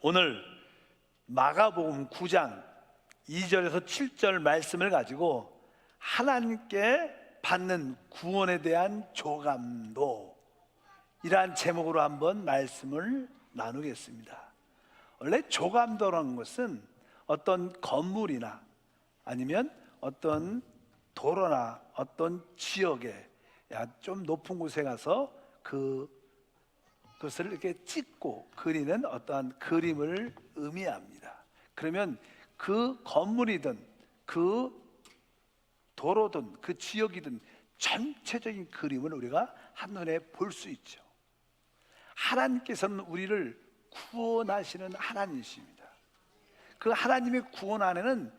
오늘 마가복음 9장 2절에서 7절 말씀을 가지고 하나님께 받는 구원에 대한 조감도, 이러한 제목으로 한번 말씀을 나누겠습니다. 원래 조감도라는 것은 어떤 건물이나 아니면 어떤 도로나 어떤 지역에 좀 높은 곳에 가서 그것을 이렇게 찍고 그리는 어떠한 그림을 의미합니다. 그러면 그 건물이든 그 도로든 그 지역이든 전체적인 그림을 우리가 한눈에 볼 수 있죠. 하나님께서는 우리를 구원하시는 하나님이십니다. 그 하나님의 구원 안에는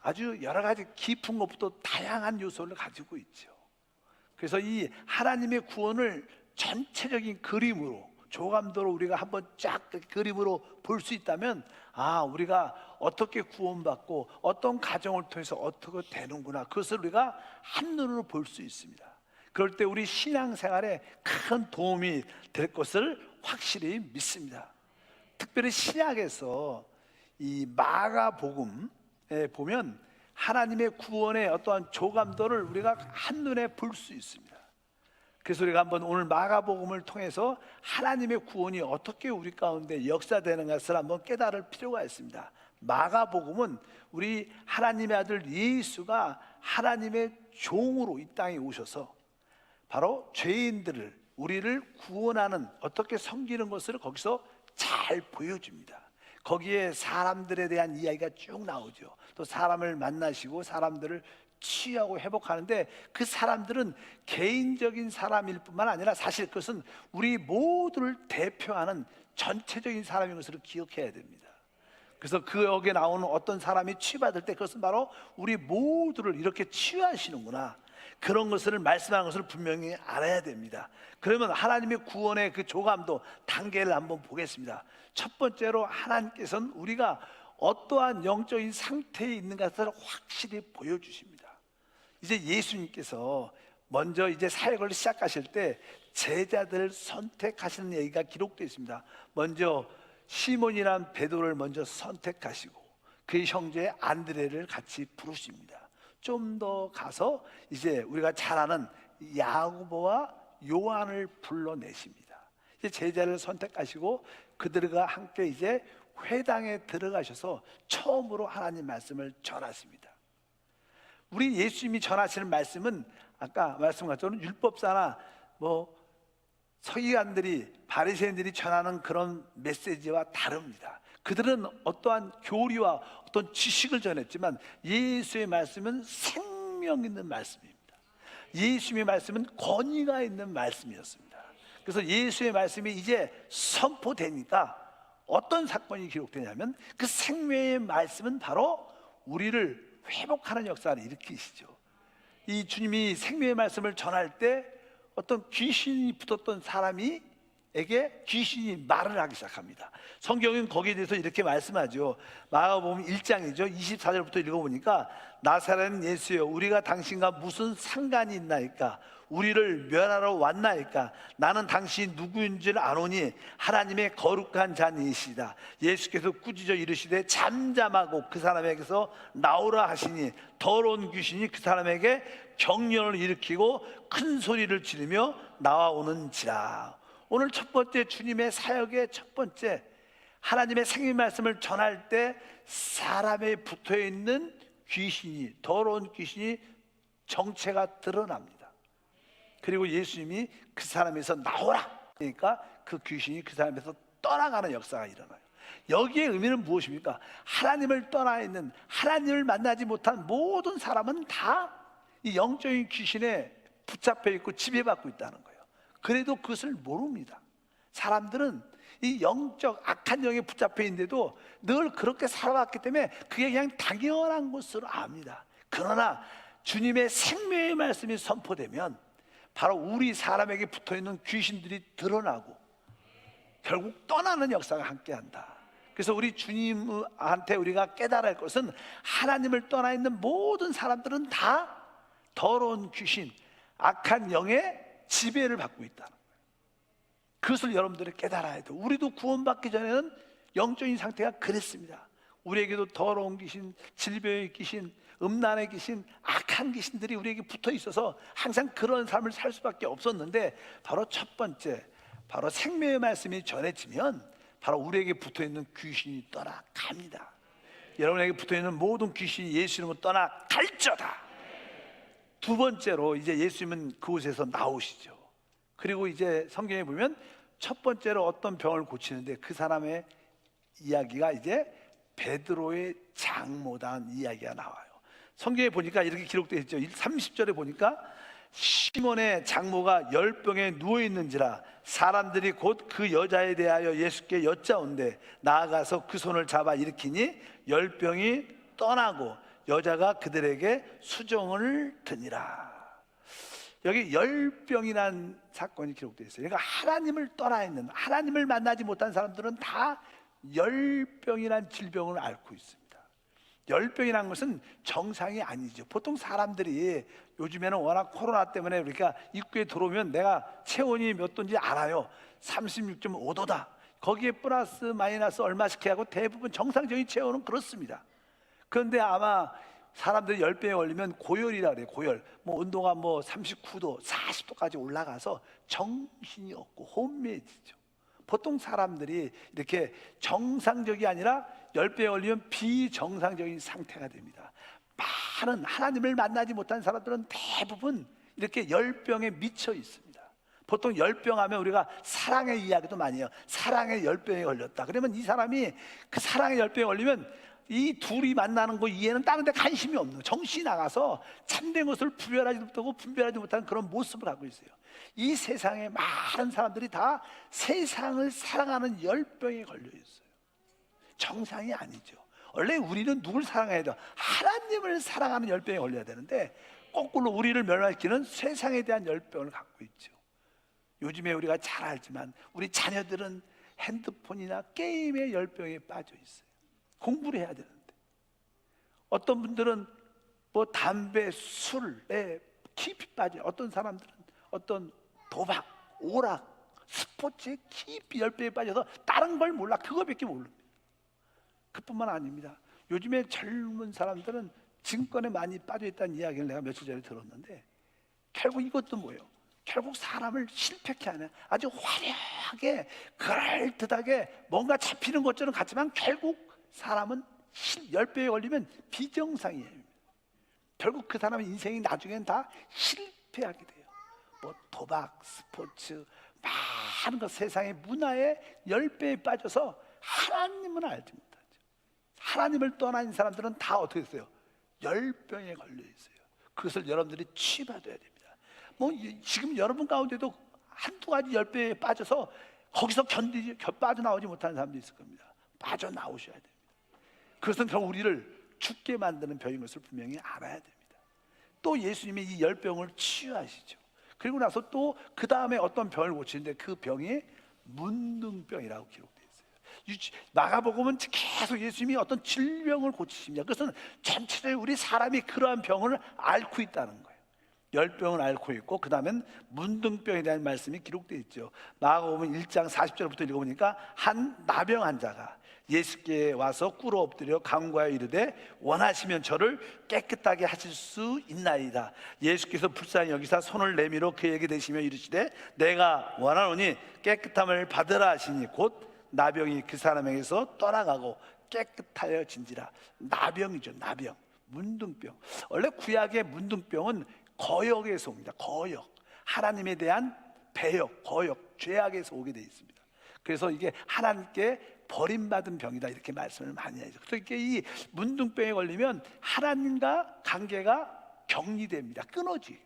아주 여러 가지 깊은 것부터 다양한 요소를 가지고 있죠. 그래서 이 하나님의 구원을 전체적인 그림으로, 조감도로 우리가 한번 쫙 그림으로 볼 수 있다면, 우리가 어떻게 구원받고 어떤 과정을 통해서 어떻게 되는구나, 그것을 우리가 한눈으로 볼 수 있습니다. 그럴 때 우리 신앙생활에 큰 도움이 될 것을 확실히 믿습니다. 특별히 신약에서 이 마가복음에 보면 하나님의 구원의 어떠한 조감도를 우리가 한눈에 볼 수 있습니다. 그래서 우리가 한번 오늘 마가복음을 통해서 하나님의 구원이 어떻게 우리 가운데 역사되는 것을 한번 깨달을 필요가 있습니다. 마가복음은 우리 하나님의 아들 예수가 하나님의 종으로 이 땅에 오셔서 바로 죄인들을, 우리를 구원하는, 어떻게 섬기는 것을 거기서 잘 보여줍니다. 거기에 사람들에 대한 이야기가 쭉 나오죠. 또 사람을 만나시고 사람들을 치유하고 회복하는데, 그 사람들은 개인적인 사람일 뿐만 아니라 사실 그것은 우리 모두를 대표하는 전체적인 사람인 것을 기억해야 됩니다. 그래서 그 여기에 나오는 어떤 사람이 치유받을 때 그것은 바로 우리 모두를 이렇게 치유하시는구나, 그런 것을 말씀하는 것을 분명히 알아야 됩니다. 그러면 하나님의 구원의 그 조감도 단계를 한번 보겠습니다. 첫 번째로 하나님께서는 우리가 어떠한 영적인 상태에 있는 것을 확실히 보여주십니다. 이제 예수님께서 먼저 이제 사역을 시작하실 때 제자들을 선택하시는 얘기가 기록되어 있습니다. 먼저 시몬이란 베드로를 먼저 선택하시고 그의 형제 안드레를 같이 부르십니다. 좀 더 가서 이제 우리가 잘 아는 야고보와 요한을 불러내십니다. 이제 제자를 선택하시고 그들과 함께 이제 회당에 들어가셔서 처음으로 하나님 말씀을 전하십니다. 우리 예수님이 전하시는 말씀은 아까 말씀 같은 율법사나 서기관들이, 바리새인들이 전하는 그런 메시지와 다릅니다. 그들은 어떠한 교리와 어떤 지식을 전했지만 예수의 말씀은 생명 있는 말씀입니다. 예수님의 말씀은 권위가 있는 말씀이었습니다. 그래서 예수의 말씀이 이제 선포되니까 어떤 사건이 기록되냐면, 그 생명의 말씀은 바로 우리를 회복하는 역사를 일으키시죠. 이 주님이 생명의 말씀을 전할 때 어떤 귀신이 붙었던 사람에게 귀신이 말을 하기 시작합니다. 성경은 거기에 대해서 이렇게 말씀하죠. 마가복음 1장이죠 24절부터 읽어보니까, 나사렛 예수여, 우리가 당신과 무슨 상관이 있나이까? 우리를 멸하러 왔나이까? 나는 당신이 누구인 줄 아노니 하나님의 거룩한 자니이시다. 예수께서 꾸짖어 이르시되 잠잠하고 그 사람에게서 나오라 하시니 더러운 귀신이 그 사람에게 경련을 일으키고 큰 소리를 지르며 나와오는지라. 오늘 첫 번째 주님의 사역의 첫 번째, 하나님의 생명 말씀을 전할 때 사람에 붙어있는 귀신이, 더러운 귀신이 정체가 드러납니다. 그리고 예수님이 그 사람에서 나오라, 그러니까 그 귀신이 그 사람에서 떠나가는 역사가 일어나요. 여기에 의미는 무엇입니까? 하나님을 떠나 있는, 하나님을 만나지 못한 모든 사람은 다 이 영적인 귀신에 붙잡혀 있고 지배받고 있다는 거예요. 그래도 그것을 모릅니다. 사람들은 이 영적 악한 영에 붙잡혀 있는데도 늘 그렇게 살아왔기 때문에 그게 그냥 당연한 것으로 압니다. 그러나 주님의 생명의 말씀이 선포되면 바로 우리 사람에게 붙어있는 귀신들이 드러나고 결국 떠나는 역사가 함께한다. 그래서 우리 주님한테 우리가 깨달아야 할 것은, 하나님을 떠나 있는 모든 사람들은 다 더러운 귀신, 악한 영의 지배를 받고 있다는 거예요. 그것을 여러분들이 깨달아야 돼요. 우리도 구원받기 전에는 영적인 상태가 그랬습니다. 우리에게도 더러운 귀신, 질병의 귀신, 음란의 귀신, 악한 귀신들이 우리에게 붙어 있어서 항상 그런 삶을 살 수밖에 없었는데, 바로 첫 번째, 바로 생명의 말씀이 전해지면 바로 우리에게 붙어 있는 귀신이 떠나갑니다. 여러분에게 붙어 있는 모든 귀신이 예수 이름으로 떠나갈지어다. 두 번째로 이제 예수님은 그곳에서 나오시죠. 그리고 이제 성경에 보면 첫 번째로 어떤 병을 고치는데, 그 사람의 이야기가 이제 베드로의 장모단 이야기가 나와요. 성경에 보니까 이렇게 기록되어 있죠. 30절에 보니까 시몬의 장모가 열병에 누워있는지라 사람들이 곧 그 여자에 대하여 예수께 여짜온대 나아가서 그 손을 잡아 일으키니 열병이 떠나고 여자가 그들에게 수종을 드니라. 여기 열병이라는 사건이 기록되어 있어요. 그러니까 하나님을 떠나 있는, 하나님을 만나지 못한 사람들은 다 열병이라는 질병을 앓고 있습니다. 열병이라는 것은 정상이 아니죠. 보통 사람들이 요즘에는 워낙 코로나 때문에 우리가 입구에 들어오면 내가 체온이 몇 도인지 알아요. 36.5도다. 거기에 플러스 마이너스 얼마씩 해하고 대부분 정상적인 체온은 그렇습니다. 그런데 아마 사람들이 열병에 걸리면 고열이라 그래요. 고열. 뭐 온도가 뭐 39도, 40도까지 올라가서 정신이 없고 혼미해지죠. 보통 사람들이 이렇게 정상적이 아니라 열병에 걸리면 비정상적인 상태가 됩니다. 많은 하나님을 만나지 못한 사람들은 대부분 이렇게 열병에 미쳐 있습니다. 보통 열병하면 우리가 사랑의 이야기도 많이 해요. 사랑의 열병에 걸렸다. 그러면 이 사람이 그 사랑의 열병에 걸리면 이 둘이 만나는 거 이해는 다른 데 관심이 없는, 정신이 나가서 참된 것을 구별하지 못하고 분별하지 못하는 그런 모습을 하고 있어요. 이 세상에 많은 사람들이 다 세상을 사랑하는 열병에 걸려 있어요. 정상이 아니죠. 원래 우리는 누굴 사랑해야 돼요? 하나님을 사랑하는 열병에 걸려야 되는데 거꾸로 우리를 멸망시키는 세상에 대한 열병을 갖고 있죠. 요즘에 우리가 잘 알지만 우리 자녀들은 핸드폰이나 게임의 열병에 빠져 있어요. 공부를 해야 되는데 어떤 분들은 뭐 담배, 술에 깊이 빠져요. 어떤 사람들은 어떤 도박, 오락, 스포츠에 깊이 열병에 빠져서 다른 걸 몰라. 그거밖에 모릅니다. 그뿐만 아닙니다. 요즘에 젊은 사람들은 증권에 많이 빠져 있다는 이야기를 내가 며칠 전에 들었는데, 결국 이것도 뭐예요? 결국 사람을 실패케 하는, 아주 화려하게 그럴듯하게 뭔가 잡히는 것처럼 같지만 결국 사람은 열병에 걸리면 비정상이에요. 결국 그 사람의 인생이 나중엔 다 실패하게 돼요. 뭐 도박, 스포츠, 많은 것, 세상의 문화에 열병에 빠져서 하나님은 알지 못하죠. 하나님을 떠난 사람들은 다 어떻게 됐어요? 열병에 걸려 있어요. 그것을 여러분들이 치유받아야 됩니다. 뭐 지금 여러분 가운데도 한두 가지 열병에 빠져서 거기서 빠져나오지 못하는 사람도 있을 겁니다. 빠져나오셔야 됩니다. 그것은 결국 우리를 죽게 만드는 병인 것을 분명히 알아야 됩니다. 또 예수님이 이 열병을 치유하시죠. 그리고 나서 또 그 다음에 어떤 병을 고치는데 그 병이 문둥병이라고 기록되어 있어요. 마가복음은 계속 예수님이 어떤 질병을 고치십니다. 그것은 전체적으로 우리 사람이 그러한 병을 앓고 있다는 거예요. 열병을 앓고 있고, 그 다음엔 문둥병에 대한 말씀이 기록되어 있죠. 마가복음 1장 40절부터 읽어보니까 한 나병 환자가 예수께 와서 꿇어 엎드려 간구하여 이르되 원하시면 저를 깨끗하게 하실 수 있나이다. 예수께서 불쌍히 여기사 손을 내밀어 그에게 대시며 이르시되 내가 원하노니 깨끗함을 받으라 하시니 곧 나병이 그 사람에게서 떠나가고 깨끗하여진지라. 나병이죠. 나병, 문둥병. 원래 구약의 문둥병은 거역에서 옵니다. 거역, 하나님에 대한 배역, 거역, 죄악에서 오게 되어 있습니다. 그래서 이게 하나님께 버림받은 병이다, 이렇게 말씀을 많이 하죠. 그래서 이 문둥병에 걸리면 하나님과 관계가 격리됩니다. 끊어지.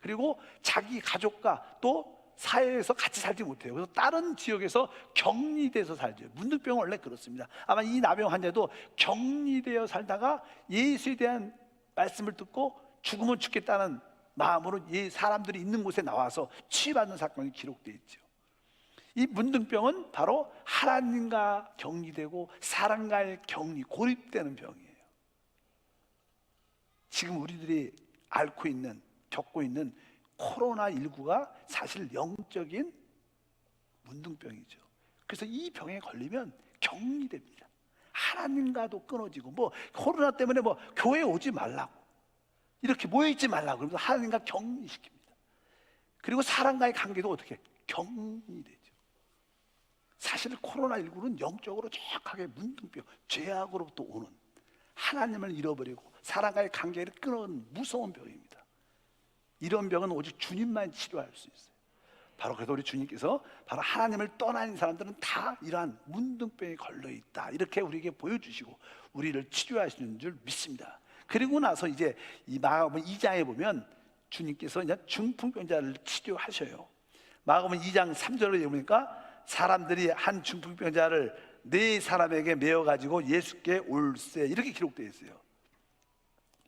그리고 자기 가족과 또 사회에서 같이 살지 못해요. 그래서 다른 지역에서 격리돼서 살죠. 문둥병은 원래 그렇습니다. 아마 이 나병 환자도 격리되어 살다가 예수에 대한 말씀을 듣고 죽으면 죽겠다는 마음으로 이 사람들이 있는 곳에 나와서 치유받는 사건이 기록되어 있죠. 이 문둥병은 바로 하나님과 격리되고 사람과의 격리, 고립되는 병이에요. 지금 우리들이 앓고 있는, 겪고 있는 코로나19가 사실 영적인 문둥병이죠. 그래서 이 병에 걸리면 격리됩니다. 하나님과도 끊어지고, 뭐 코로나 때문에 뭐 교회 오지 말라고, 이렇게 모여있지 말라고 그러면서 하나님과 격리시킵니다. 그리고 사람과의 관계도 어떻게 격리되죠. 사실 코로나19는 영적으로 정확하게 문둥병, 죄악으로부터 오는, 하나님을 잃어버리고 사람과의 관계를 끊어는 무서운 병입니다. 이런 병은 오직 주님만 치료할 수 있어요. 바로 그래서 우리 주님께서 바로 하나님을 떠나는 사람들은 다 이러한 문둥병에 걸려있다, 이렇게 우리에게 보여주시고 우리를 치료하시는 줄 믿습니다. 그리고 나서 이제 이 마가복음 2장에 보면 주님께서 이제 중풍병자를 치료하셔요. 마가복음 2장 3절에 보니까 사람들이 한 중풍병자를 네 사람에게 메어가지고 예수께 올세, 이렇게 기록되어 있어요.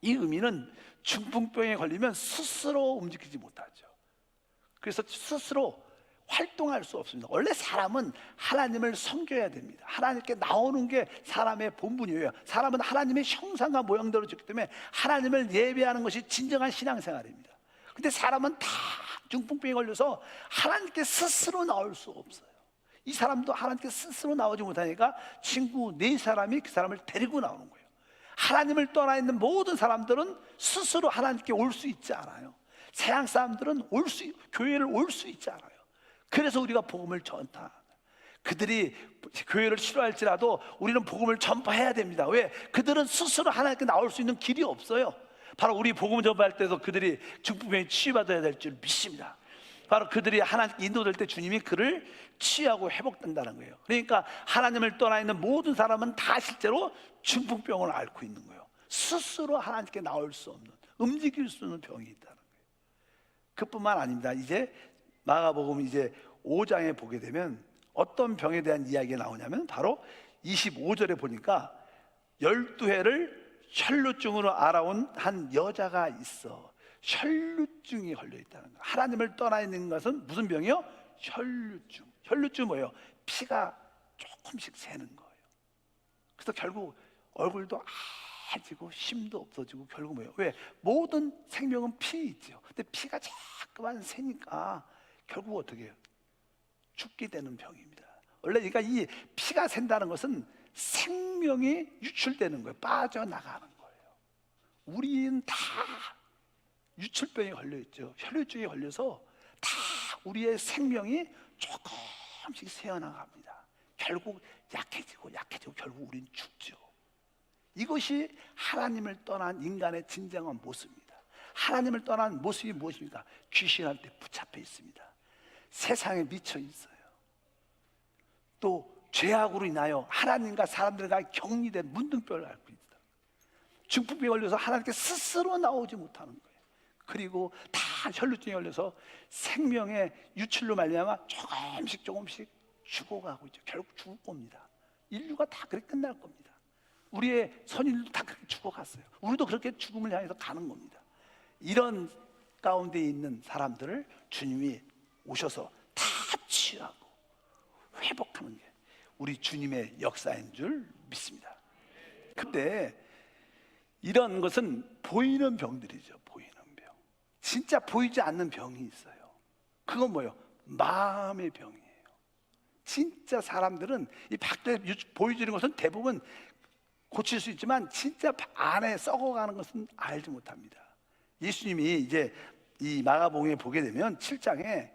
이 의미는 중풍병에 걸리면 스스로 움직이지 못하죠. 그래서 스스로 활동할 수 없습니다. 원래 사람은 하나님을 섬겨야 됩니다. 하나님께 나오는 게 사람의 본분이에요. 사람은 하나님의 형상과 모양대로 짓기 때문에 하나님을 예배하는 것이 진정한 신앙생활입니다. 근데 사람은 다 중풍병에 걸려서 하나님께 스스로 나올 수 없어요. 이 사람도 하나님께 스스로 나오지 못하니까 친구 네 사람이 그 사람을 데리고 나오는 거예요. 하나님을 떠나 있는 모든 사람들은 스스로 하나님께 올 수 있지 않아요. 세상 사람들은 교회를 올 수 있지 않아요. 그래서 우리가 복음을 전파, 그들이 교회를 싫어할지라도 우리는 복음을 전파해야 됩니다. 왜? 그들은 스스로 하나님께 나올 수 있는 길이 없어요. 바로 우리 복음 전파할 때도 그들이 중풍병에 치유받아야 될 줄 믿습니다. 바로 그들이 하나님께 인도될 때 주님이 그를 치유하고 회복된다는 거예요. 그러니까 하나님을 떠나 있는 모든 사람은 다 실제로 중풍병을 앓고 있는 거예요. 스스로 하나님께 나올 수 없는, 움직일 수 없는 병이 있다는 거예요. 그뿐만 아닙니다. 이제 마가복음 이제 5장에 보게 되면 어떤 병에 대한 이야기가 나오냐면 바로 25절에 보니까 12해를 혈루증으로 알아온 한 여자가 있어. 혈루증이 걸려 있다는 거예요. 하나님을 떠나 있는 것은 무슨 병이요? 혈루증. 혈루증 뭐예요? 피가 조금씩 새는 거예요. 그래서 결국 얼굴도 아지고 힘도 없어지고, 결국 뭐예요? 왜? 모든 생명은 피에 있죠. 근데 피가 자꾸만 새니까 결국 어떻게 해요? 죽게 되는 병입니다. 원래 그러니까 이 피가 샌다는 것은 생명이 유출되는 거예요. 빠져나가는 거예요. 우리는 다 유출병에 걸려 있죠. 혈류증에 걸려서 다 우리의 생명이 조금씩 새어나갑니다. 결국 약해지고 결국 우리는 죽죠. 이것이 하나님을 떠난 인간의 진정한 모습입니다. 하나님을 떠난 모습이 무엇입니까? 귀신한테 붙잡혀 있습니다. 세상에 미쳐 있어요. 또 죄악으로 인하여 하나님과 사람들과 격리된 문둥병을 앓고 있다. 중풍병에 걸려서 하나님께 스스로 나오지 못하는 거예요. 그리고 다 혈루증에 걸려서 생명의 유출로 말미암아 조금씩 죽어가고 있죠. 결국 죽을 겁니다. 인류가 다 그렇게 끝날 겁니다. 우리의 선인들도 다 그렇게 죽어갔어요. 우리도 그렇게 죽음을 향해서 가는 겁니다. 이런 가운데 있는 사람들을 주님이 오셔서 다 치유하고 회복하는 게 우리 주님의 역사인 줄 믿습니다. 근데 이런 것은 보이는 병들이죠. 보이는 병. 진짜 보이지 않는 병이 있어요. 그건 뭐예요? 마음의 병이에요. 진짜 사람들은 이 밖에 보여지는 것은 대부분 고칠 수 있지만 진짜 안에 썩어가는 것은 알지 못합니다. 예수님이 이제 이 마가복음에 보게 되면 7장에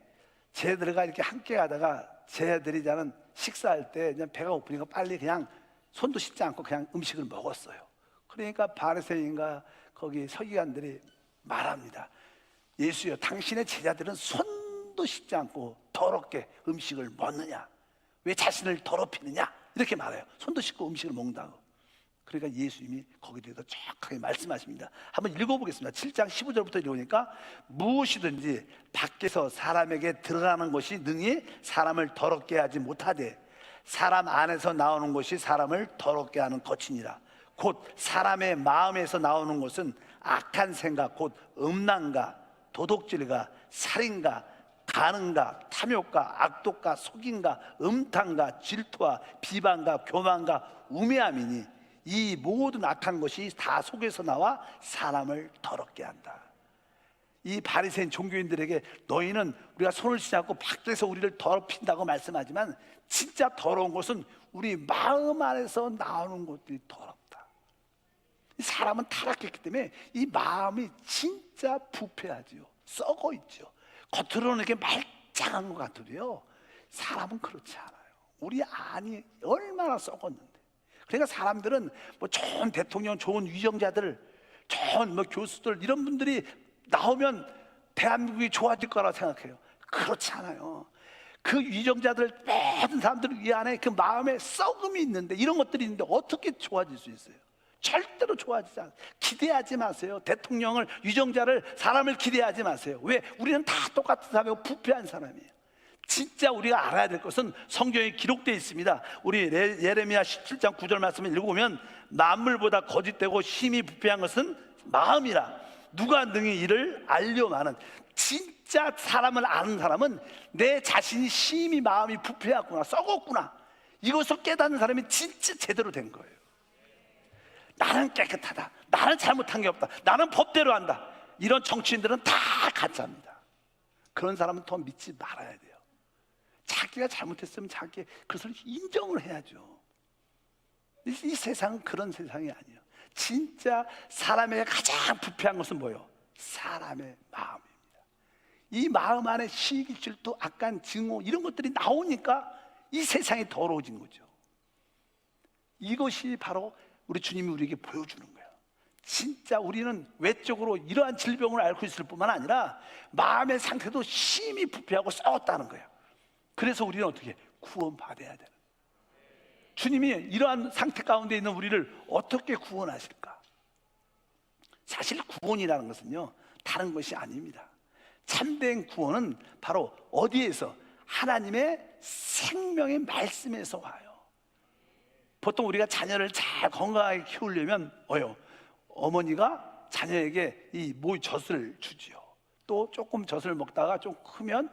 쟤들과 이렇게 함께 가다가 쟤들이 저는 식사할 때 그냥 배가 고프니까 빨리 그냥 손도 씻지 않고 그냥 음식을 먹었어요. 그러니까 바리새인과 거기 서기관들이 말합니다. 예수여, 당신의 제자들은 손도 씻지 않고 더럽게 음식을 먹느냐? 왜 자신을 더럽히느냐? 이렇게 말해요. 손도 씻고 음식을 먹는다고. 그러니까 예수님이 거기에 대해서 정확하게 말씀하십니다. 한번 읽어보겠습니다. 7장 15절부터 읽으니까 무엇이든지 밖에서 사람에게 들어가는 것이 능히 사람을 더럽게 하지 못하되 사람 안에서 나오는 것이 사람을 더럽게 하는 것이니라. 곧 사람의 마음에서 나오는 것은 악한 생각, 곧 음란과 도둑질과 살인과 간음과 탐욕과 악독과 속임과 음탕과 질투와 비방과 교만과 우매함이니 이 모든 악한 것이 다 속에서 나와 사람을 더럽게 한다. 이 바리새인 종교인들에게 너희는 우리가 손을 씻지 않고 밖에서 우리를 더럽힌다고 말씀하지만 진짜 더러운 것은 우리 마음 안에서 나오는 것들이 더럽다. 이 사람은 타락했기 때문에 이 마음이 진짜 부패하지요. 썩어 있죠. 겉으로는 이렇게 말짱한 것 같으려 사람은 그렇지 않아요. 우리 안이 얼마나 썩었는데. 그러니까 사람들은 뭐 좋은 대통령, 좋은 위정자들, 좋은 뭐 교수들 이런 분들이 나오면 대한민국이 좋아질 거라고 생각해요. 그렇지 않아요. 그 위정자들 모든 사람들 이 안에 그 마음에 썩음이 있는데, 이런 것들이 있는데 어떻게 좋아질 수 있어요? 절대로 좋아지지 않아요. 기대하지 마세요. 대통령을, 위정자를, 사람을 기대하지 마세요. 왜? 우리는 다 똑같은 사람이고 부패한 사람이에요. 진짜 우리가 알아야 될 것은 성경에 기록되어 있습니다. 우리 예레미야 17장 9절 말씀을 읽어보면 만물보다 거짓되고 심히 부패한 것은 마음이라 누가 능히 이를 알려마는. 진짜 사람을 아는 사람은 내 자신이 심히 마음이 부패하구나, 썩었구나, 이것을 깨닫는 사람이 진짜 제대로 된 거예요. 나는 깨끗하다, 나는 잘못한 게 없다, 나는 법대로 한다. 이런 정치인들은 다 가짜입니다. 그런 사람은 더 믿지 말아야 돼요. 자기가 잘못했으면 자기 그것을 인정을 해야죠. 이 세상은 그런 세상이 아니에요. 진짜 사람에게 가장 부패한 것은 뭐예요? 사람의 마음입니다. 이 마음 안에 시기, 질투, 악한, 증오 이런 것들이 나오니까 이 세상이 더러워진 거죠. 이것이 바로 우리 주님이 우리에게 보여주는 거예요. 진짜 우리는 외적으로 이러한 질병을 앓고 있을 뿐만 아니라 마음의 상태도 심히 부패하고 썩었다는 거예요. 그래서 우리는 어떻게 구원받아야 되는 거예요. 주님이 이러한 상태 가운데 있는 우리를 어떻게 구원하실까? 사실 구원이라는 것은요, 다른 것이 아닙니다. 참된 구원은 바로 어디에서? 하나님의 생명의 말씀에서 와요. 보통 우리가 자녀를 잘 건강하게 키우려면 어머니가 자녀에게 이 젖을 주지요. 또 조금 젖을 먹다가 좀 크면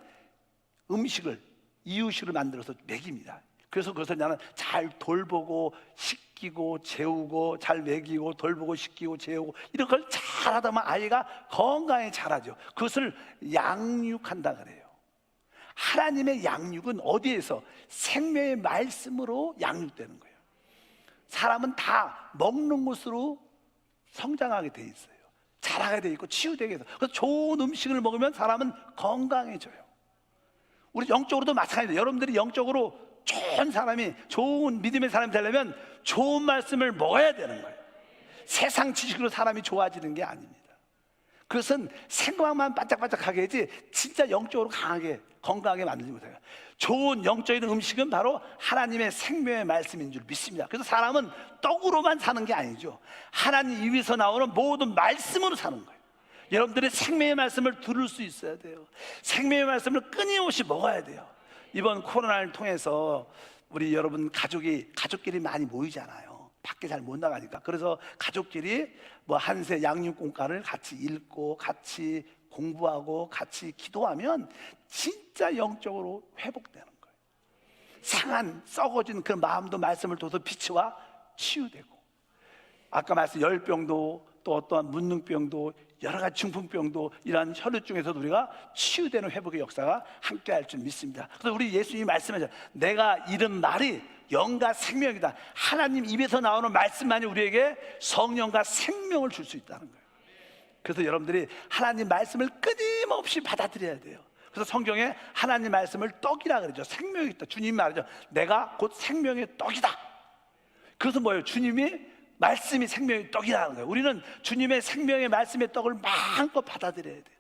음식을, 이유식을 만들어서 먹입니다. 그래서 그것을 나는 잘 돌보고 식기고 재우고, 잘 먹이고 돌보고 식기고 재우고, 이런 걸 잘하다 보면 아이가 건강히 자라죠. 그것을 양육한다 그래요. 하나님의 양육은 어디에서? 생명의 말씀으로 양육되는 거예요. 사람은 다 먹는 것으로 성장하게 돼 있어요. 자라게 돼 있고 치유되게 해서. 그래서 좋은 음식을 먹으면 사람은 건강해져요. 우리 영적으로도 마찬가지예요. 여러분들이 영적으로 좋은 사람이, 좋은 믿음의 사람이 되려면 좋은 말씀을 먹어야 되는 거예요. 세상 지식으로 사람이 좋아지는 게 아닙니다. 그것은 생각만 반짝반짝하게 하지 진짜 영적으로 강하게, 건강하게 만들지 못해요. 좋은 영적인 음식은 바로 하나님의 생명의 말씀인 줄 믿습니다. 그래서 사람은 떡으로만 사는 게 아니죠. 하나님 입에서 나오는 모든 말씀으로 사는 거예요. 여러분들이 생명의 말씀을 들을 수 있어야 돼요. 생명의 말씀을 끊임없이 먹어야 돼요. 이번 코로나를 통해서 우리 여러분 가족끼리 많이 모이잖아요. 밖에 잘 못 나가니까. 그래서 가족끼리 뭐 한세 양육공과를 같이 읽고 같이 공부하고 같이 기도하면 진짜 영적으로 회복되는 거예요. 상한 썩어진 그 마음도 말씀을 통해서 빛이와 치유되고, 아까 말씀 열병도 또 어떠한 문능병도 여러 가지 중풍병도 이러한 혈루증에서도 우리가 치유되는 회복의 역사가 함께 할 줄 믿습니다. 그래서 우리 예수님이 말씀하셨죠. 내가 이른 말이 영과 생명이다. 하나님 입에서 나오는 말씀만이 우리에게 성령과 생명을 줄 수 있다는 거예요. 그래서 여러분들이 하나님 말씀을 끊임없이 받아들여야 돼요. 그래서 성경에 하나님 말씀을 떡이라 그러죠. 생명이 있다. 주님이 말하죠. 내가 곧 생명의 떡이다. 그래서 뭐예요? 주님이 말씀이 생명의 떡이라는 거예요. 우리는 주님의 생명의 말씀의 떡을 마음껏 받아들여야 돼요.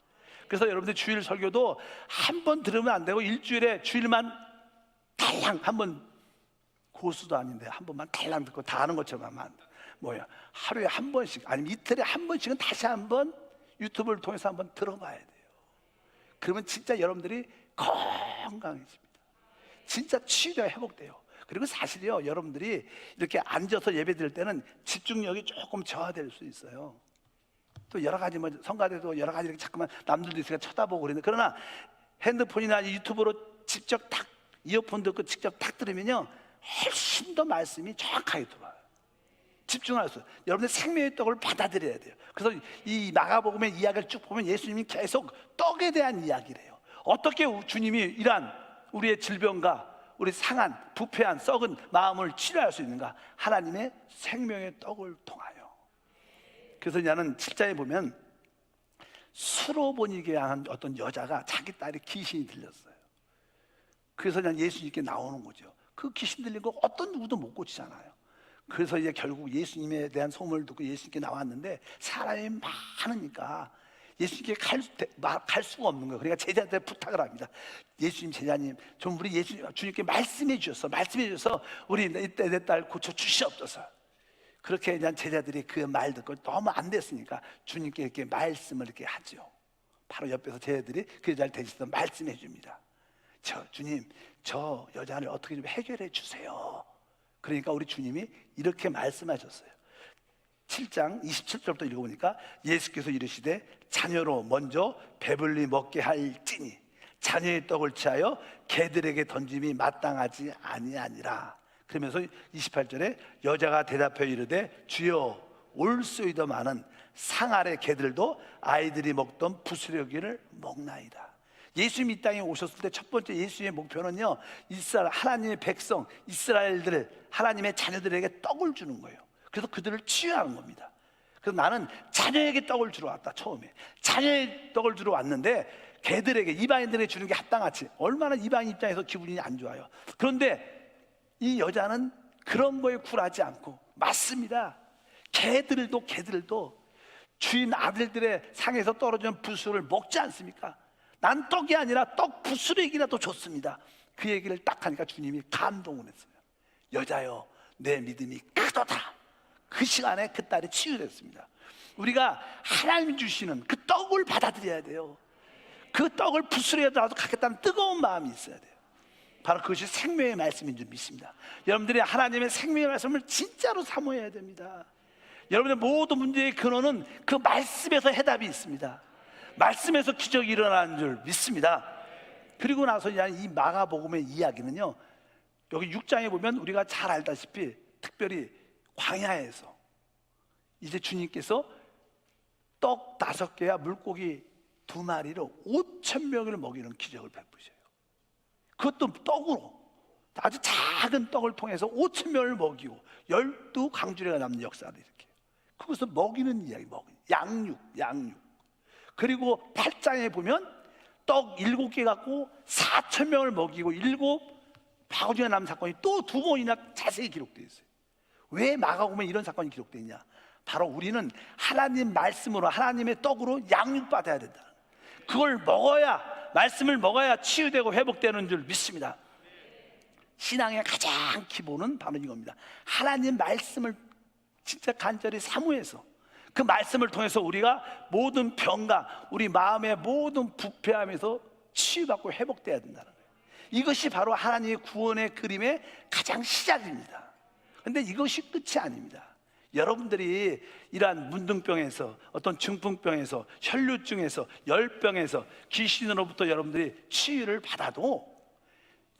그래서 여러분들 주일 설교도 한 번 들으면 안 되고 일주일에 주일만 달랑 한 번, 고수도 아닌데 한 번만 달랑 듣고 다 아는 것처럼 하면 안 돼. 하루에 한 번씩 아니면 이틀에 한 번씩은 다시 한 번 유튜브를 통해서 한번 들어봐야 돼요. 그러면 진짜 여러분들이 건강해집니다. 진짜 치유가 회복돼요. 그리고 사실요, 여러분들이 이렇게 앉아서 예배 드릴 때는 집중력이 조금 저하될 수 있어요. 또 여러 가지 성가대도 여러 가지 이렇게 자꾸만 남들도 있으니까 쳐다보고 그러는데, 그러나 핸드폰이나 유튜브로 직접 탁 이어폰 듣고 직접 탁 들으면요 훨씬 더 말씀이 정확하게 들어와요. 집중할 수. 여러분의 생명의 떡을 받아들여야 돼요. 그래서 이 마가복음의 이야기를 쭉 보면 예수님이 계속 떡에 대한 이야기를 해요. 어떻게 주님이 이러한 우리의 질병과 우리 상한, 부패한, 썩은 마음을 치료할 수 있는가? 하나님의 생명의 떡을 통하여. 그래서 나는 7장에 보면 수로보니게 한 어떤 여자가 자기 딸이 귀신이 들렸어요. 그래서 그냥 예수님께 나오는 거죠. 그 귀신 들린 거 어떤 누구도 못 고치잖아요. 그래서 이제 결국 예수님에 대한 소문을 듣고 예수님께 나왔는데 사람이 많으니까 예수님께 갈 수가 없는 거예요. 그러니까 제자들한테 부탁을 합니다. 예수님, 제자님, 좀 우리 주님께 말씀해 주셔서 우리 내 딸 고쳐 주시옵소서. 그렇게 그냥 제자들이 그 말 듣고 너무 안 됐으니까 주님께 이렇게 말씀을 이렇게 하죠. 바로 옆에서 제자들이 그 여자를 대신해서 말씀해 줍니다. 주님, 저 여자를 어떻게 좀 해결해 주세요. 그러니까 우리 주님이 이렇게 말씀하셨어요. 7장 27절부터 읽어보니까 예수께서 이르시되 자녀로 먼저 배불리 먹게 할지니 자녀의 떡을 취하여 개들에게 던짐이 마땅하지 아니하니라. 그러면서 28절에 여자가 대답하여 이르되 주여 올소이더마는 상 아래 개들도 아이들이 먹던 부스러기를 먹나이다. 예수님이 이 땅에 오셨을 때 첫 번째 예수님의 목표는요, 하나님의 백성 이스라엘들을, 하나님의 자녀들에게 떡을 주는 거예요. 그래서 그들을 치유하는 겁니다. 그래서 나는 자녀에게 떡을 주러 왔다. 처음에 자녀의 떡을 주러 왔는데 개들에게, 이방인들에게 주는 게 합당하지, 얼마나 이방인 입장에서 기분이 안 좋아요. 그런데 이 여자는 그런 거에 굴하지 않고, 맞습니다, 개들도 주인 아들들의 상에서 떨어지는 부스를 먹지 않습니까? 난 떡이 아니라 떡 부스러기라도 좋습니다. 그 얘기를 딱 하니까 주님이 감동을 했어요. 여자여, 내 믿음이 크도다. 그 시간에 그 딸이 치유됐습니다. 우리가 하나님이 주시는 그 떡을 받아들여야 돼요. 그 떡을 부스러기라도 갖겠다는 뜨거운 마음이 있어야 돼요. 바로 그것이 생명의 말씀인 줄 믿습니다. 여러분들이 하나님의 생명의 말씀을 진짜로 사모해야 됩니다. 여러분의 모든 문제의 근원은 그 말씀에서 해답이 있습니다. 말씀에서 기적이 일어나는 줄 믿습니다. 그리고 나서 이 마가복음의 이야기는요, 여기 6장에 보면 우리가 잘 알다시피 특별히 광야에서 이제 주님께서 떡 5개와 물고기 2마리로 5,000명을 먹이는 기적을 베푸셔요. 그것도 떡으로, 아주 작은 떡을 통해서 5,000명을 먹이고 12강주례가 남는 역사를 이렇게, 그것을 먹이는 이야기, 양육. 그리고 8장에 보면 떡 7개 갖고 4,000명을 먹이고 7 바구니가 남은 사건이 또 2번이나 자세히 기록되어 있어요. 왜 마가복음에 이런 사건이 기록되어 있냐? 바로 우리는 하나님 말씀으로, 하나님의 떡으로 양육받아야 된다. 그걸 먹어야, 말씀을 먹어야 치유되고 회복되는 줄 믿습니다. 신앙의 가장 기본은 바로 이겁니다. 하나님 말씀을 진짜 간절히 사모해서 그 말씀을 통해서 우리가 모든 병과 우리 마음의 모든 부패함에서 치유받고 회복돼야 된다는 거예요. 이것이 바로 하나님의 구원의 그림의 가장 시작입니다. 그런데 이것이 끝이 아닙니다. 여러분들이 이러한 문둥병에서, 어떤 중풍병에서, 혈류증에서, 열병에서, 귀신으로부터 여러분들이 치유를 받아도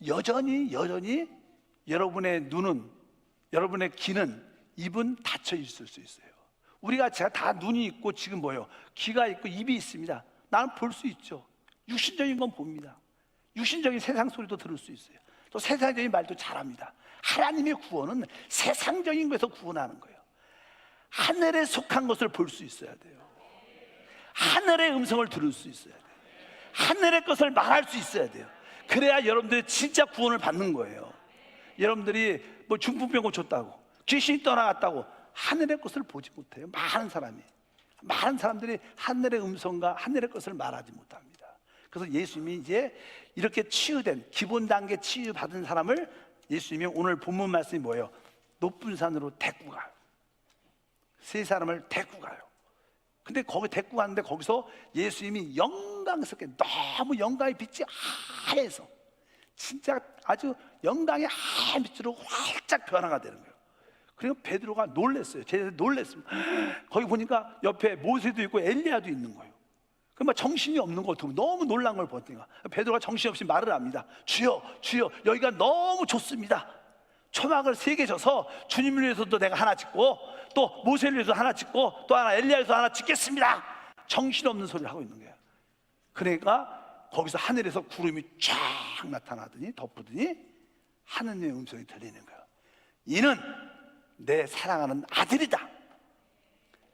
여전히 여러분의 눈은, 여러분의 귀는, 입은 닫혀 있을 수 있어요. 제가 다 눈이 있고 지금 귀가 있고 입이 있습니다. 나는 볼 수 있죠. 육신적인 건 봅니다. 육신적인 세상 소리도 들을 수 있어요. 또 세상적인 말도 잘합니다. 하나님의 구원은 세상적인 것에서 구원하는 거예요. 하늘에 속한 것을 볼 수 있어야 돼요. 하늘의 음성을 들을 수 있어야 돼요. 하늘의 것을 말할 수 있어야 돼요. 그래야 여러분들이 진짜 구원을 받는 거예요. 여러분들이 중풍병 고쳤다고, 귀신이 떠나갔다고 하늘의 것을 보지 못해요. 많은 사람들이 하늘의 음성과 하늘의 것을 말하지 못합니다. 그래서 예수님이 이제 이렇게 치유된, 기본 단계 치유받은 사람을 예수님이 오늘 본문 말씀이 뭐예요? 높은 산으로 데리고 가요. 세 사람을 데리고 가요. 근데 거기 데리고 가는데 거기서 예수님이 영광스럽게, 너무 영광의 빛이 하얘서 진짜 아주 영광의 하얀 빛으로 활짝 변화가 되는 거예요. 그리고 베드로가 놀랐어요. 제자들이 놀랐습니다. 거기 보니까 옆에 모세도 있고 엘리야도 있는 거예요. 그럼 정신이 없는 것 같으면 너무 놀란 걸 보니까 베드로가 정신없이 말을 합니다. 주여, 여기가 너무 좋습니다. 초막을 3개 져서 주님을 위해서도 내가 하나 짓고 또 모세를 위해서 하나 짓고 또 하나 엘리야를 위해서 하나 짓겠습니다. 정신없는 소리를 하고 있는 거예요. 그러니까 거기서 하늘에서 구름이 쫙 나타나더니 덮으더니 하느님의 음성이 들리는 거예요. 이는 내 사랑하는 아들이다.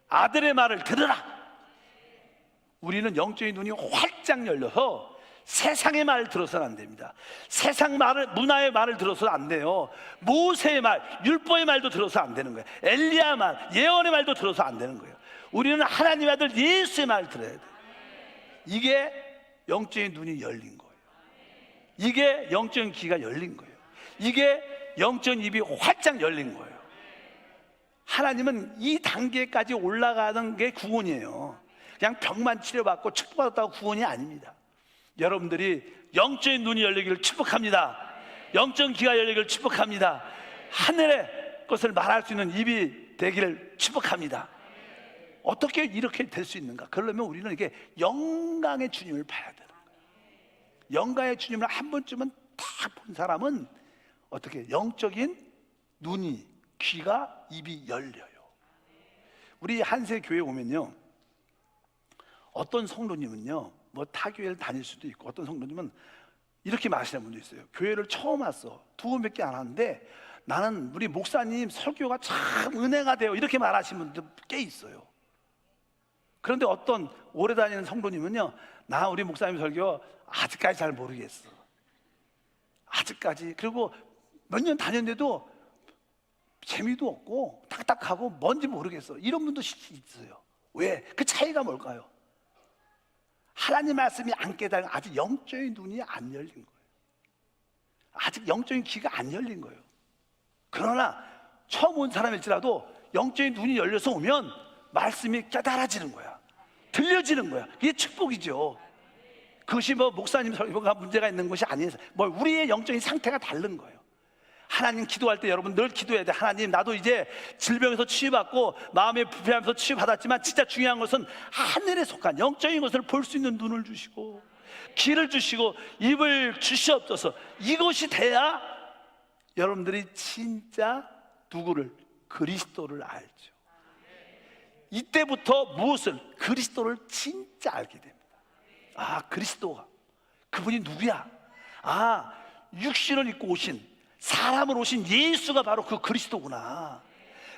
아들의 말을 들으라. 우리는 영적인 눈이 활짝 열려서 세상의 말을 들어서는 안 됩니다. 세상 말을, 문화의 말을 들어서는 안 돼요. 모세의 말, 율법의 말도 들어서 안 되는 거예요. 엘리야 말, 예언의 말도 들어서 안 되는 거예요. 우리는 하나님의 아들 예수의 말을 들어야 돼요. 이게 영적인 눈이 열린 거예요. 이게 영적인 귀가 열린 거예요. 이게 영적인 입이 활짝 열린 거예요. 하나님은 이 단계까지 올라가는 게 구원이에요. 그냥 병만 치료받고 축복받았다고 구원이 아닙니다. 여러분들이 영적인 눈이 열리기를 축복합니다. 영적인 귀가 열리기를 축복합니다. 하늘의 것을 말할 수 있는 입이 되기를 축복합니다. 어떻게 이렇게 될 수 있는가? 그러려면 우리는 이게 영광의 주님을 봐야 되는 거예요. 영광의 주님을 한 번쯤은 다 본 사람은 어떻게 영적인 눈이, 귀가, 입이 열려요. 우리 한세 교회 오면요, 어떤 성도님은요, 뭐 타교회를 다닐 수도 있고, 어떤 성도님은 이렇게 말하시는 분도 있어요. 교회를 처음 왔어. 2번밖에 안 하는데 나는 우리 목사님 설교가 참 은혜가 돼요. 이렇게 말하시는 분도 꽤 있어요. 그런데 어떤 오래 다니는 성도님은요, 나 우리 목사님 설교 아직까지 잘 모르겠어. 아직까지. 그리고 몇 년 다녔는데도 재미도 없고 딱딱하고 뭔지 모르겠어. 이런 분도 있어요. 왜? 그 차이가 뭘까요? 하나님 말씀이 안 깨달은, 아직 영적인 눈이 안 열린 거예요. 아직 영적인 귀가 안 열린 거예요. 그러나 처음 온 사람일지라도 영적인 눈이 열려서 오면 말씀이 깨달아지는 거야. 들려지는 거야. 그게 축복이죠. 그것이 뭐 목사님 설교가 문제가 있는 것이 아니에요. 뭐 우리의 영적인 상태가 다른 거예요. 하나님 기도할 때 여러분 늘 기도해야 돼. 하나님, 나도 이제 질병에서 치유받고 마음의 부패하면서 치유받았지만 진짜 중요한 것은 하늘에 속한 영적인 것을 볼 수 있는 눈을 주시고 귀를 주시고 입을 주시옵소서. 이것이 돼야 여러분들이 진짜 누구를? 그리스도를 알죠. 이때부터 무엇을? 그리스도를 진짜 알게 됩니다. 아, 그리스도가, 그분이 누구야? 아, 육신을 입고 오신, 사람으로 오신 예수가 바로 그 그리스도구나.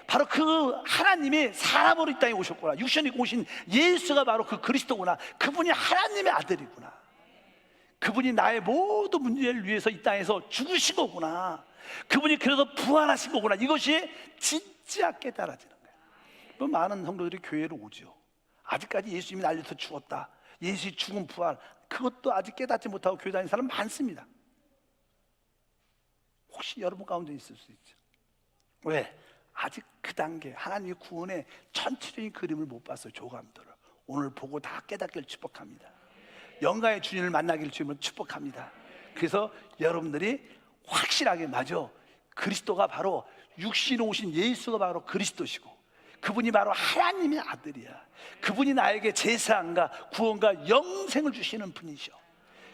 바로 그 하나님이 사람으로 이 땅에 오셨구나. 육신을 입고 오신 예수가 바로 그 그리스도구나. 그분이 하나님의 아들이구나. 그분이 나의 모든 문제를 위해서 이 땅에서 죽으신 거구나. 그분이 그래서 부활하신 거구나. 이것이 진짜 깨달아지는 거예요. 뭐 많은 성도들이 교회로 오죠. 아직까지 예수님이 날려서 죽었다, 예수의 죽음 부활, 그것도 아직 깨닫지 못하고 교회 다니는 사람 많습니다. 혹시 여러분 가운데 있을 수 있죠. 왜? 아직 그 단계, 하나님의 구원의 전체적인 그림을 못 봤어요. 조감들을 오늘 보고 다 깨닫기를 축복합니다. 영광의 주님을 만나기를 주님을 축복합니다. 그래서 여러분들이 확실하게, 맞아, 그리스도가 바로 육신으로 오신 예수가 바로 그리스도시고 그분이 바로 하나님의 아들이야. 그분이 나에게 제사함과 구원과 영생을 주시는 분이셔.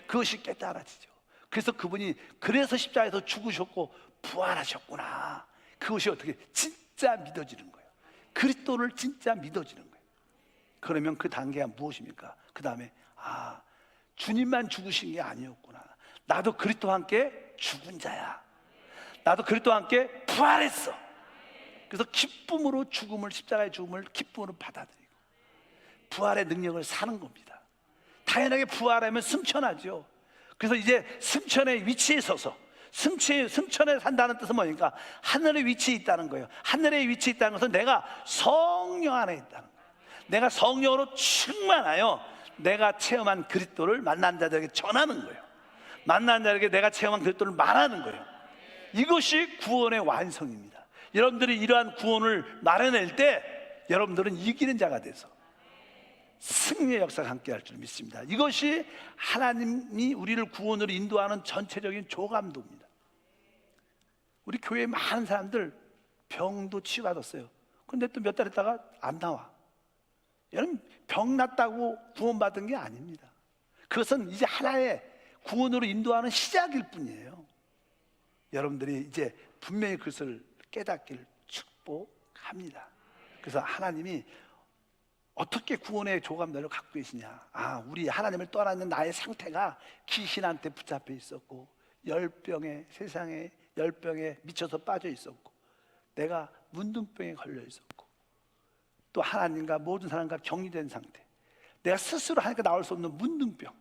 그것이 깨달아지죠. 그래서 그분이 그래서 십자가에서 죽으셨고 부활하셨구나. 그것이 어떻게 진짜 믿어지는 거예요. 그리스도를 진짜 믿어지는 거예요. 그러면 그 단계가 무엇입니까? 그 다음에, 아, 주님만 죽으신 게 아니었구나. 나도 그리스도와 함께 죽은 자야. 나도 그리스도와 함께 부활했어. 그래서 기쁨으로 죽음을, 십자가의 죽음을 기쁨으로 받아들이고 부활의 능력을 사는 겁니다. 당연하게 부활하면 승천하죠. 그래서 이제 승천의 위치에 서서, 승천에 산다는 뜻은 뭐니까 하늘의 위치에 있다는 거예요. 하늘의 위치에 있다는 것은 내가 성령 안에 있다는 거예요. 내가 성령으로 충만하여 내가 체험한 그리스도를 만난 자들에게 전하는 거예요. 만난 자에게 내가 체험한 그리스도를 말하는 거예요. 이것이 구원의 완성입니다. 여러분들이 이러한 구원을 마련할 때 여러분들은 이기는 자가 돼서 승리의 역사가 함께할 줄 믿습니다. 이것이 하나님이 우리를 구원으로 인도하는 전체적인 조감도입니다. 우리 교회에 많은 사람들 병도 치유받았어요. 그런데 또 몇 달 있다가 안 나와. 여러분, 병 났다고 구원받은 게 아닙니다. 그것은 이제 하나의 구원으로 인도하는 시작일 뿐이에요. 여러분들이 이제 분명히 그것을 깨닫기를 축복합니다. 그래서 하나님이 어떻게 구원의 조감들을 갖고 계시냐? 우리 하나님을 떠나는 나의 상태가 귀신한테 붙잡혀 있었고, 세상에 열병에 미쳐서 빠져 있었고, 내가 문둥병에 걸려 있었고, 또 하나님과 모든 사람과 격리된 상태, 내가 스스로 하니까 나올 수 없는 문둥병,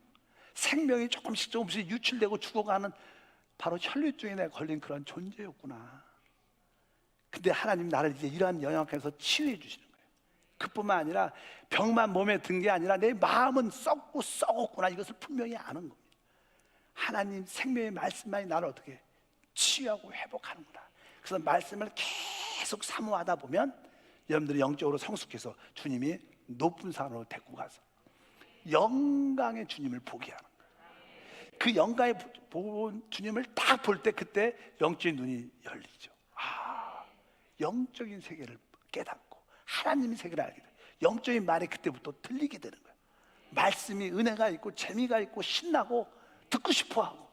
생명이 조금씩 유출되고 죽어가는 바로 혈류증에 내가 걸린 그런 존재였구나. 근데 하나님 나를 이제 이러한 영역에서 치유해 주시는 거예요. 그뿐만 아니라 병만 몸에 든 게 아니라 내 마음은 썩었구나. 이것을 분명히 아는 겁니다. 하나님 생명의 말씀만이 나를 어떻게 치유하고 회복하는구나. 그래서 말씀을 계속 사모하다 보면 여러분들이 영적으로 성숙해서 주님이 높은 산으로 데리고 가서 영광의 주님을 보게 하는 거예요. 그 영광의 주님을 딱 볼 때 그때 영적인 눈이 열리죠. 영적인 세계를 깨닫고 하나님의 세계를 알게 돼요. 영적인 말이 그때부터 들리게 되는 거예요. 말씀이 은혜가 있고 재미가 있고 신나고 듣고 싶어하고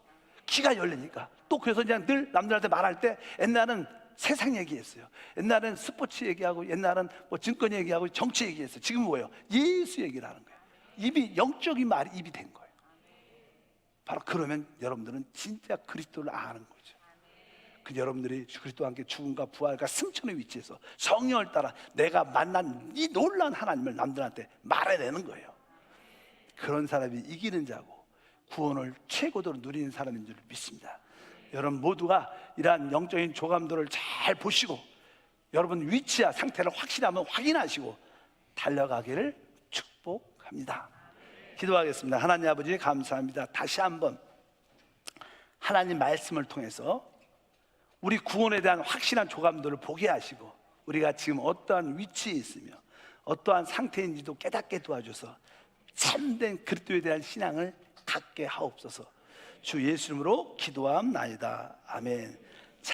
귀가 열리니까. 또 그래서 그냥 늘 남들한테 말할 때 옛날은 세상 얘기했어요. 옛날엔 스포츠 얘기하고, 옛날은 뭐 증권 얘기하고 정치 얘기했어요. 지금 뭐예요? 예수 얘기를 하는 거예요. 입이, 영적인 말이 입이 된 거예요. 바로 그러면 여러분들은 진짜 그리스도를 아는 거죠. 그 여러분들이 그리스도와 함께 죽음과 부활과 승천의 위치에서 성령을 따라 내가 만난 이 놀라운 하나님을 남들한테 말해내는 거예요. 그런 사람이 이기는 자고 구원을 최고도로 누리는 사람인 줄 믿습니다. 여러분 모두가 이러한 영적인 조감도를 잘 보시고 여러분 위치와 상태를 확실하면 확인하시고 달려가기를 축복합니다. 기도하겠습니다. 하나님 아버지 감사합니다. 다시 한번 하나님 말씀을 통해서 우리 구원에 대한 확실한 조감도를 보게 하시고 우리가 지금 어떠한 위치에 있으며 어떠한 상태인지도 깨닫게 도와줘서 참된 그리스도에 대한 신앙을 갖게 하옵소서. 주 예수 이름으로 기도함나이다. 아멘.